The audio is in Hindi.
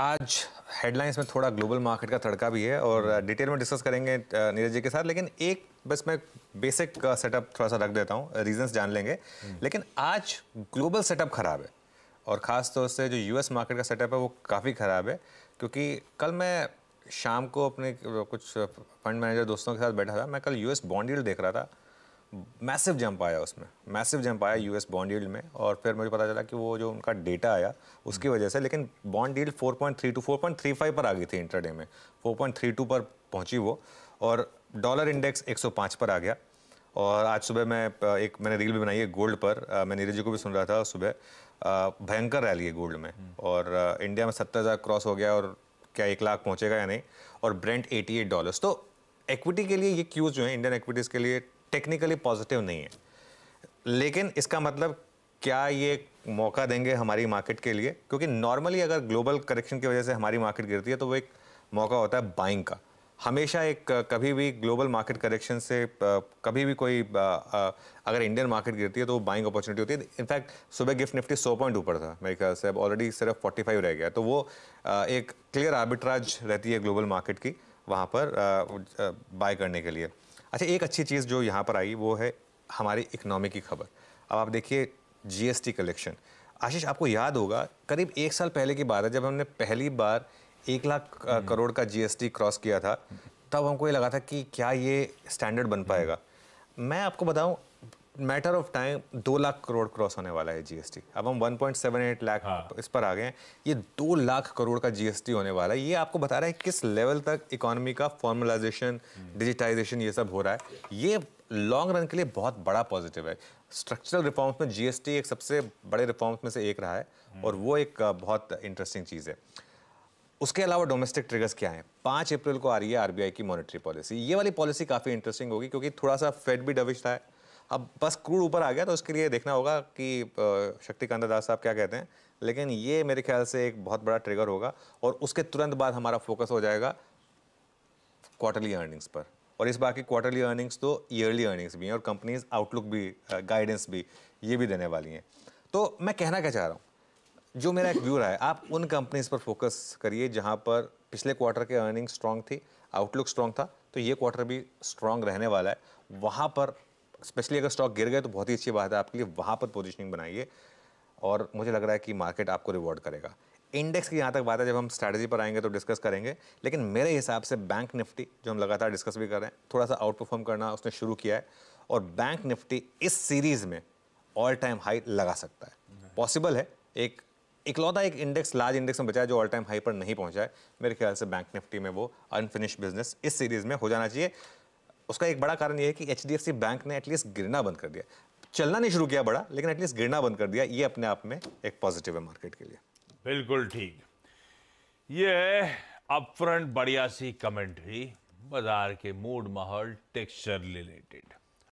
आज हेडलाइंस में थोड़ा ग्लोबल मार्केट का तड़का भी है और डिटेल में डिस्कस करेंगे नीरज जी के साथ, लेकिन एक बस मैं बेसिक सेटअप थोड़ा सा रख देता हूँ, रीजंस जान लेंगे। लेकिन आज ग्लोबल सेटअप खराब है और ख़ास तौर से जो यूएस मार्केट का सेटअप है वो काफ़ी ख़राब है, क्योंकि कल मैं शाम को अपने कुछ फंड मैनेजर दोस्तों के साथ बैठा था। मैं कल यूएस बॉन्ड यील्ड देख रहा था, मैसिव जंप आया उसमें, मैसिव जंप आया यूएस बॉन्ड यील्ड में। और फिर मुझे पता चला कि वो जो उनका डेटा आया उसकी वजह से, लेकिन बॉन्ड यील्ड 4.32 4.35 पर आ गई थी इंट्राडे में, 4.32 पर पहुंची वो, और डॉलर इंडेक्स 105 पर आ गया। और आज सुबह मैंने रील भी बनाई है गोल्ड पर, मैं नीरज जी को भी सुन रहा था सुबह, भयंकर रैली है गोल्ड में। और इंडिया में 70,000 क्रॉस हो गया, और क्या 1 लाख पहुंचेगा या नहीं। और ब्रेंट $88। तो इक्विटी के लिए ये क्यूज जो है, इंडियन इक्विटीज़ के लिए टेक्निकली पॉजिटिव नहीं है, लेकिन इसका मतलब क्या ये मौका देंगे हमारी मार्केट के लिए? क्योंकि नॉर्मली अगर ग्लोबल करेक्शन की वजह से हमारी मार्केट गिरती है तो वो एक मौका होता है बाइंग का। हमेशा एक कभी भी ग्लोबल मार्केट करेक्शन से कभी भी कोई अगर इंडियन मार्केट गिरती है तो वो बाइंग अपॉर्चुनिटी होती है। इनफैक्ट सुबह गिफ्ट निफ्टी 100 पॉइंट ऊपर था मेरे ख्याल से, अब ऑलरेडी सिर्फ 45 रह गया। तो वो एक क्लियर आर्बिट्राज रहती है ग्लोबल मार्केट की वहाँ पर बाय करने के लिए। अच्छा, एक अच्छी चीज़ जो यहाँ पर आई वो है हमारी इकोनॉमी की खबर। अब आप देखिए जीएसटी कलेक्शन। आशीष, आपको याद होगा करीब 1 साल पहले की बात है, जब हमने पहली बार 1 लाख करोड़ का जीएसटी क्रॉस किया था, तब हमको ये लगा था कि क्या ये स्टैंडर्ड बन पाएगा। मैं आपको बताऊं, matter of time 2 lakh crore cross होने वाला है जीएसटी। अब हम 1.78 लाख इस पर आ गए हैं, ये 2 लाख करोड़ का जीएसटी होने वाला है। ये आपको बता रहा है किस लेवल तक इकोनॉमी का फॉर्मलाइजेशन, डिजिटाइजेशन ये सब हो रहा है। ये लॉन्ग रन के लिए बहुत बड़ा पॉजिटिव है। स्ट्रक्चरल रिफॉर्म्स में जीएसटी एक सबसे बड़े रिफॉर्म्स में से एक रहा है, और वो एक बहुत इंटरेस्टिंग चीज़ है। उसके अलावा डोमेस्टिक ट्रिगर्स क्या हैं? 5 अप्रैल को आ रही है आरबीआई की मॉनेटरी पॉलिसी। ये वाली पॉलिसी काफ़ी इंटरेस्टिंग होगी, क्योंकि थोड़ा सा फेड भी डविश था। अब बस क्रूड ऊपर आ गया तो उसके लिए देखना होगा कि शक्तिकांत दास साहब क्या कहते हैं, लेकिन ये मेरे ख्याल से एक बहुत बड़ा ट्रिगर होगा। और उसके तुरंत बाद हमारा फोकस हो जाएगा क्वार्टरली अर्निंग्स पर। और इस बार की क्वार्टरली अर्निंग्स तो ईयरली अर्निंग्स भी हैं, और कंपनीज आउटलुक भी, गाइडेंस भी ये भी देने वाली हैं। तो मैं कहना क्या चाह रहा हूँ, जो मेरा एक व्यू रहा है, आप उन कंपनीज पर फोकस करिए जहां पर पिछले क्वार्टर के अर्निंग स्ट्रांग थी, आउटलुक स्ट्रांग था, तो ये क्वार्टर भी स्ट्रांग रहने वाला है। वहां पर स्पेशली अगर स्टॉक गिर गए तो बहुत ही अच्छी बात है आपके लिए, वहां पर पोजीशनिंग बनाइए, और मुझे लग रहा है कि मार्केट आपको रिवॉर्ड करेगा। इंडेक्स की यहाँ तक बात है, जब हम स्ट्रैटेजी पर आएंगे तो डिस्कस करेंगे, लेकिन मेरे हिसाब से बैंक निफ्टी, जो हम लगातार डिस्कस भी कर रहे हैं, थोड़ा सा आउट परफॉर्म करना उसने शुरू किया है, और बैंक निफ्टी इस सीरीज में ऑल टाइम हाई लगा सकता है। पॉसिबल है, एक इकलौता एक इंडेक्स, लार्ज इंडेक्स में बचा है जो ऑल टाइम हाई पर नहीं पहुंचा है। मेरे ख्याल से बैंक निफ्टी में वो अनफिनिश्ड बिजनेस इस सीरीज में हो जाना चाहिए। उसका एक बड़ा कारण यह है कि एचडीएफसी बैंक ने एटलीस्ट गिरना बंद कर दिया, चलना नहीं शुरू किया बड़ा, लेकिन एटलीस्ट गिरना बंद कर दिया। ये अपने आप में एक पॉजिटिव है मार्केट के लिए। बिल्कुल ठीक। ये है अपफ्रंट बढ़िया सी कमेंट्री बाजार के मूड माहौल टेक्सचर रिलेटेड।